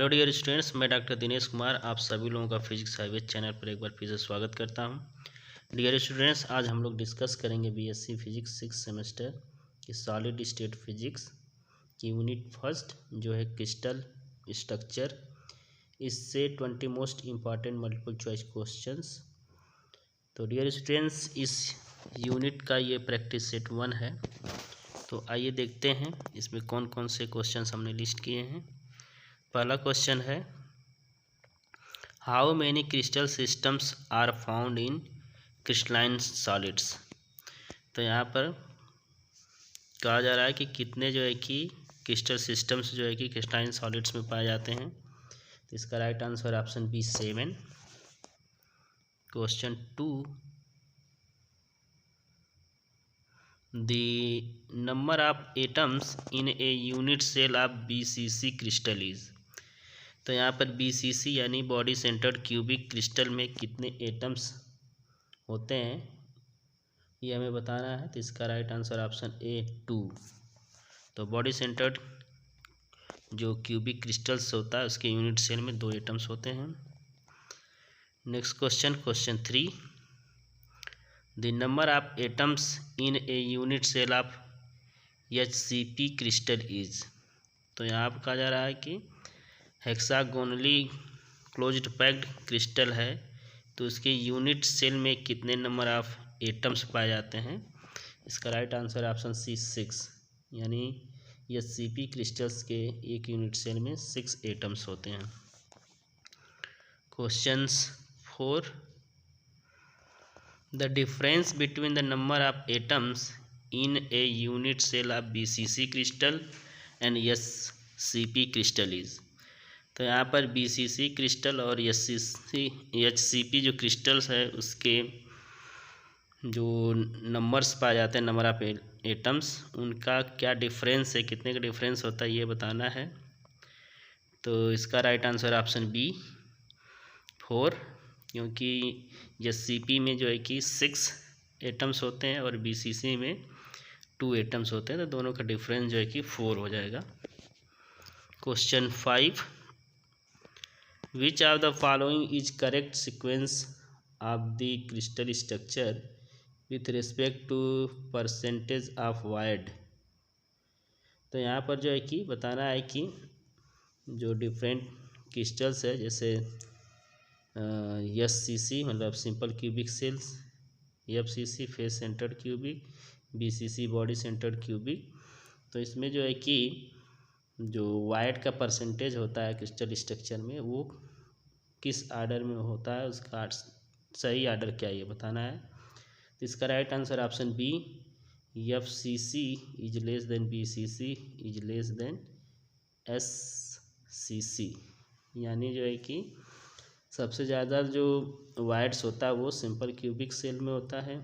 Hello dear students, मैं doctor Dinesh Kumar आप सभी लोगों का फिजिक्स हाईवे चैनल पर एक बार फिर से स्वागत करता हूं। डियर स्टूडेंट्स, आज हम लोग डिस्कस करेंगे बीएससी फिजिक्स 6 सेमेस्टर की सॉलिड स्टेट फिजिक्स की यूनिट फर्स्ट जो है क्रिस्टल स्ट्रक्चर। इससे 20 most important multiple choice questions. तो डियर स्टूडेंट्स, इस यूनिट का ये प्रैक्टिस सेट 1 है। तो आइए देखते हैं इसमें कौन कौन से क्वेश्चंस हमने लिस्ट किए हैं। पहला क्वेश्चन है, how many crystal systems are found in crystalline solids. तो यहाँ पर कहा जा रहा है कि कितने जो है कि क्रिस्टल सिस्टम्स जो है कि क्रिस्टलाइन सॉलिड्स में पाए जाते हैं। तो इसका right answer option B 7। Question 2, the number of atoms in a unit cell of BCC crystal is. तो यहाँ पर बीसीसी यानी बॉडी सेंटर्ड क्यूबिक क्रिस्टल में कितने एटम्स होते हैं ये हमें बताना है। तो इसका राइट आंसर ऑप्शन ए 2। तो बॉडी सेंटर्ड जो क्यूबिक क्रिस्टल्स होता है उसके यूनिट सेल में 2 एटम्स होते हैं। Next question, question 3, the number of atoms in a unit cell of HCP crystal is. तो यहाँ पर कहा जा रहा है कि हेक्सागोनली क्लोज्ड पैक्ड क्रिस्टल है तो उसके यूनिट सेल में कितने नंबर ऑफ एटम्स पाए जाते हैं। इसका राइट आंसर ऑप्शन सी 6, यानी ये सीपी क्रिस्टल्स के एक यूनिट सेल में 6 एटम्स होते हैं। Questions 4, the difference between the number of atoms in a unit cell of BCC crystal and HCP crystal is. तो यहाँ पर बीसीसी क्रिस्टल और एचसीपी जो क्रिस्टल्स है उसके जो नंबर्स पाए जाते हैं, नंबर ऑफ एटम्स, उनका क्या डिफरेंस है, कितने का डिफरेंस होता है ये बताना है। तो इसका राइट आंसर ऑप्शन बी 4, क्योंकि एचसीपी में जो है कि 6 एटम्स होते हैं और बीसीसी में 2 एटम्स होते हैं, तो दोनों का डिफरेंस जो है कि 4 हो जाएगा। Question 5, which of the following is correct sequence of the crystal structure with respect to percentage of void। तो यहाँ पर जो है कि बताना है कि जो डिफरेंट क्रिस्टल्स है जैसे एससीसी मतलब simple cubic cells, FCC face centred cubic, BCC body centred cubic, तो इसमें जो है कि जो वाइड का परसेंटेज होता है क्रिस्टल स्ट्रक्चर में वो किस आर्डर में होता है, उसका सही आर्डर क्या ये बताना है। तो इसका right answer option B FCC is less than BCC is less than SCC, यानी जो है कि सबसे ज़्यादा जो वाइड्स होता है वो सिंपल क्यूबिक सेल में होता है,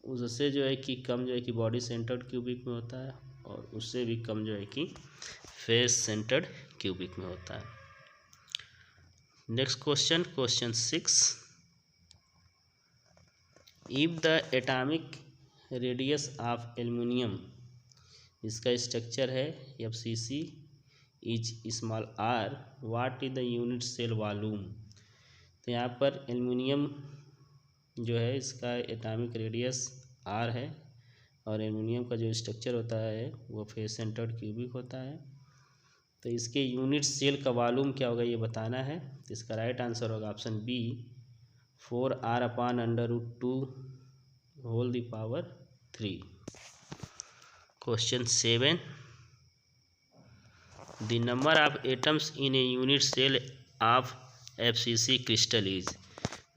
उससे जो है कि कम जो है कि बॉडी सेंटर्ड क्यूबिक में होता है और उससे भी कम जो है कि फेस सेंटर्ड क्यूबिक में होता है। Next question, question 6, if the atomic radius of aluminium, इसका स्ट्रक्चर है FCC, is small r, what is the unit cell volume. तो यहाँ पर एल्युमिनियम जो है इसका एटॉमिक रेडियस आर है और एल्युमिनियम का जो स्ट्रक्चर होता है वो फेस सेंटर्ड क्यूबिक होता है। तो इसके यूनिट सेल का वॉल्यूम क्या होगा ये बताना है। तो इसका राइट आंसर होगा option B 4r/√2 whole the power 3। Question 7, the number of atoms in a unit cell of FCC crystal is.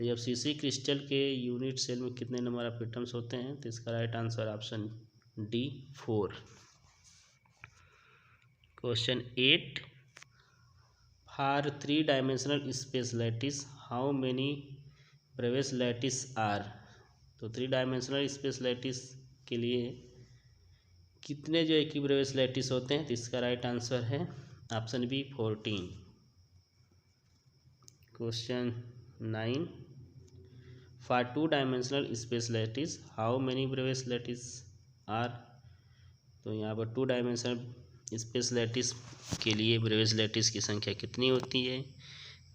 FCC crystal के यूनिट सेल में कितने नंबर ऑफ एटम्स होते हैं। तो इसका right answer option D 4। Question 8, for 3 dimensional space lattice how many Bravais lattice are. तो 3 dimensional space lattice के लिए कितने जो है कि ब्रेवियस लैटिस होते हैं। तो इसका राइट आंसर है option B 14। Question 9, for 2 dimensional space lattice how many Bravais lattice are. तो यहाँ पर 2 डायमेंशनल स्पेस लैटिस के लिए ब्रेवियस लैटिस की संख्या कितनी होती है?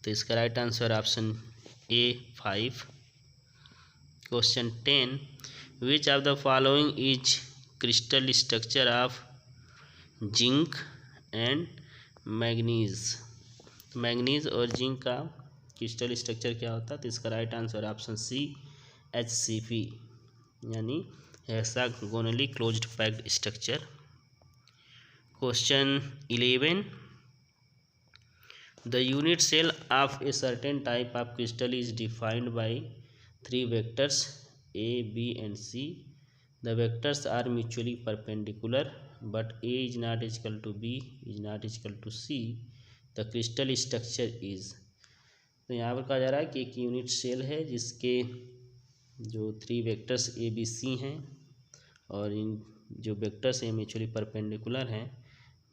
तो इसका right answer option A 5। Question 10, which of the following is crystal structure of zinc and manganese? Manganese और जिंक का क्रिस्टल स्ट्रक्चर क्या होता है? तो इसका right answer option C HCP, यानी hexagonally closed packed structure. Question 11, the unit cell of a certain type of crystal is defined by 3 vectors A, B and C. The vectors are mutually perpendicular, but A is not equal to B is not equal to C. The crystal structure is. तो यहाँ पर कहा जा रहा है कि एक unit cell है जिसके जो 3 वेक्टर्स A, B, C हैं, और इन जो वेक्टर्स हैं म्यूचुअली परपेंडिकुलर हैं,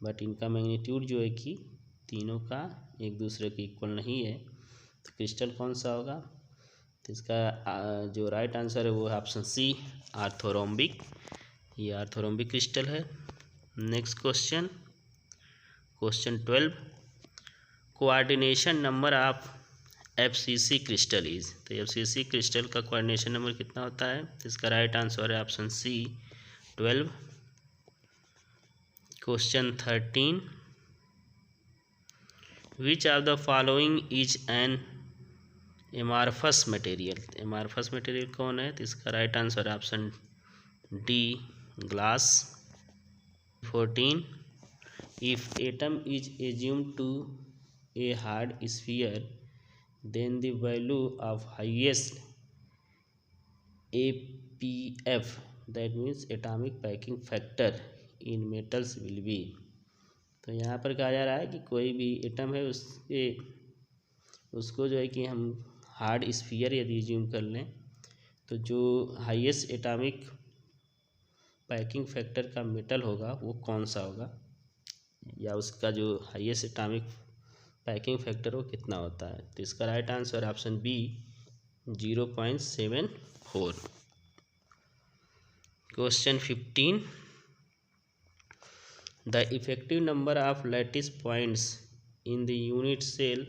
बट इनका मैग्नीट्यूड जो है कि तीनों का एक दूसरे के इक्वल नहीं है। तो क्रिस्टल कौन सा होगा? तो इसका जो राइट आंसर है वो है ऑप्शन सी आर्थोरोम्बिक। ये आर्थोरोम्बिक क्रिस्टल है। Next question, question 12, coordination number of FCC crystal is? तो FCC क्रिस्टल का कोऑर्डिनेशन नंबर कितना होता है? तो इसका राइट आंसर है option C 12। Question 13, which of the following is an amorphous material? Amorphous material कौन है? तो इसका right answer option D glass. 14, if atom is assumed to a hard sphere then the value of highest APF, that means atomic packing factor in metals will be. तो यहाँ पर कहा जा रहा है कि कोई भी एटम है उसको जो है कि हम हार्ड स्फीयर यदि एज्यूम कर लें तो जो हाईएस्ट एटॉमिक पैकिंग फैक्टर का मेटल होगा वो कौन सा होगा, या उसका जो हाईएस्ट एटॉमिक पैकिंग फैक्टर वो कितना होता है? तो इसका right answer option B 0.74। Question 15, the effective number of lattice points in the unit cell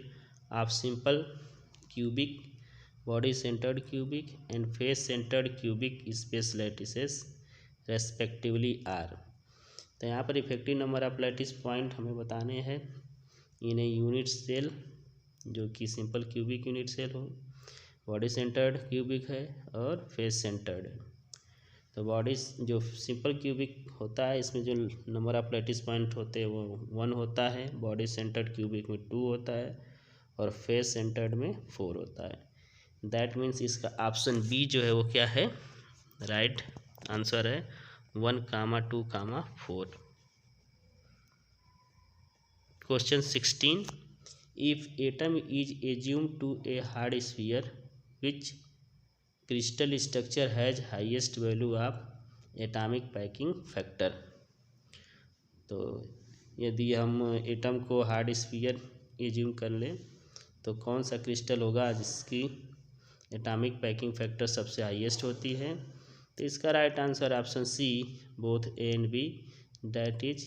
of simple cubic, body centred cubic and face centred cubic space lattices respectively are. तो यहाँ पर effective number of lattice point हमें बताने हैं in a unit cell, जो कि simple cubic unit cell हो, body centred cubic है और फेस सेंटर्ड है। तो बॉडी जो सिंपल क्यूबिक होता है इसमें जो नंबर ऑफ लैटिस पॉइंट होते हैं वो 1 होता है, बॉडी सेंटर्ड क्यूबिक में 2 होता है और फेस सेंटर्ड में 4 होता है। दैट मीन्स इसका ऑप्शन बी जो है वो क्या है? राइट आंसर है 1, 2, 4। Question 16, if atom is assumed to a hard sphere which crystal structure has highest value of atomic packing factor? तो यदि हम एटम को हार्ड स्फीयर एज्यूम कर लें तो कौन सा क्रिस्टल होगा जिसकी एटॉमिक पैकिंग फैक्टर सबसे हाईएस्ट होती है? तो इसका right answer option C both A and B, that is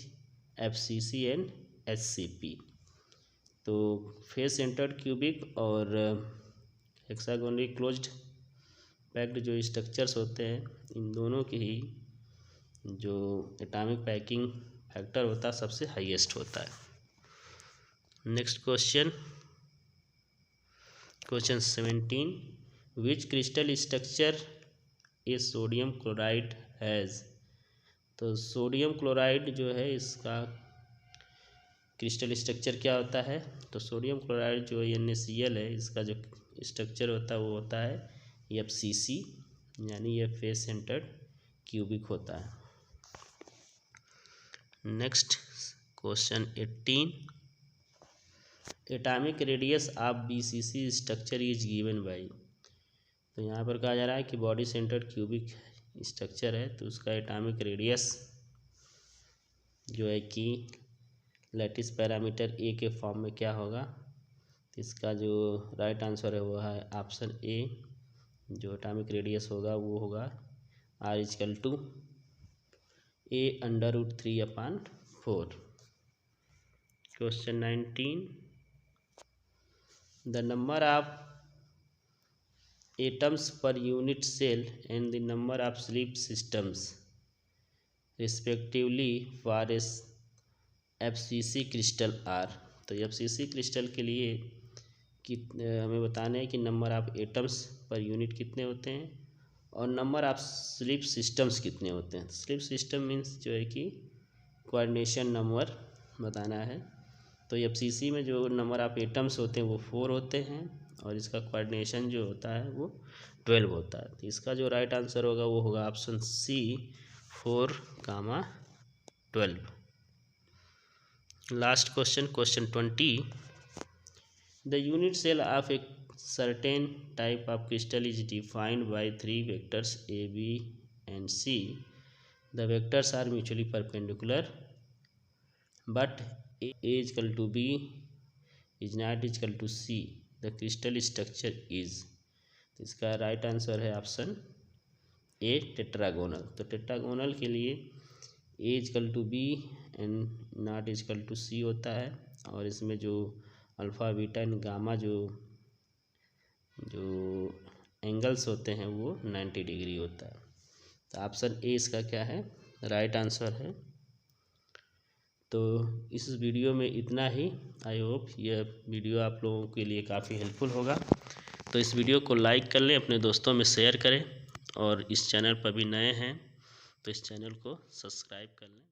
FCC and HCP। तो फेस सेंटर्ड क्यूबिक और हेक्सागोनली क्लोज्ड पैक्ड जो स्ट्रक्चर्स होते हैं इन दोनों के ही जो एटॉमिक पैकिंग फैक्टर होता है सबसे हाईएस्ट होता है। Next question, question 17, which crystal structure A sodium chloride has? तो सोडियम क्लोराइड जो है इसका क्रिस्टल स्ट्रक्चर क्या होता है? तो सोडियम क्लोराइड जो NaCl है इसका जो स्ट्रक्चर होता है वो होता है FCC, यानी ये फेस सेंटर्ड क्यूबिक होता है। Next question 18, atomic radius of BCC structure is given by. तो यहाँ पर कहा जा रहा है कि बॉडी सेंटर्ड क्यूबिक स्ट्रक्चर है तो उसका एटॉमिक रेडियस जो है कि लैटिस पैरामीटर A के फॉर्म में क्या होगा? तो इसका जो राइट आंसर है वो है ऑप्शन ए, जो एटॉमिक रेडियस होगा वो होगा R = A √3/4। Question 19. The number of atoms per unit cell and the number of sleep systems respectively for a FCC crystal are. तो FCC क्रिस्टल के लिए हमें बताना है कि number of atoms per unit कितने होते हैं और नंबर ऑफ स्लीप सिस्टम्स कितने होते हैं। स्लीप सिस्टम मीन्स जो है कि कोऑर्डिनेशन नंबर बताना है। तो FCC में जो नंबर ऑफ एटम्स होते हैं वो 4 होते हैं और इसका कोऑर्डिनेशन जो होता है वो 12 होता है। तो इसका जो राइट आंसर होगा वो होगा option C 4, 12। Last question, question 20. The unit cell of a certain type of crystal is defined by 3 vectors A, B and C. The vectors are mutually perpendicular, but A is equal to B is not equal to C. The crystal structure is. इसका right answer है option A tetragonal. तो tetragonal के लिए A is equal to B and not is equal to C होता है और इसमें जो अल्फ़ा बीटा एंड गामा जो एंगल्स होते हैं वो 90 डिग्री होता है। तो ऑप्शन ए इसका क्या है राइट आंसर है। तो इस वीडियो में इतना ही। आई होप यह वीडियो आप लोगों के लिए काफ़ी हेल्पफुल होगा। तो इस वीडियो को लाइक कर लें, अपने दोस्तों में शेयर करें और इस चैनल पर भी नए हैं तो इस चैनल को सब्सक्राइब कर लें।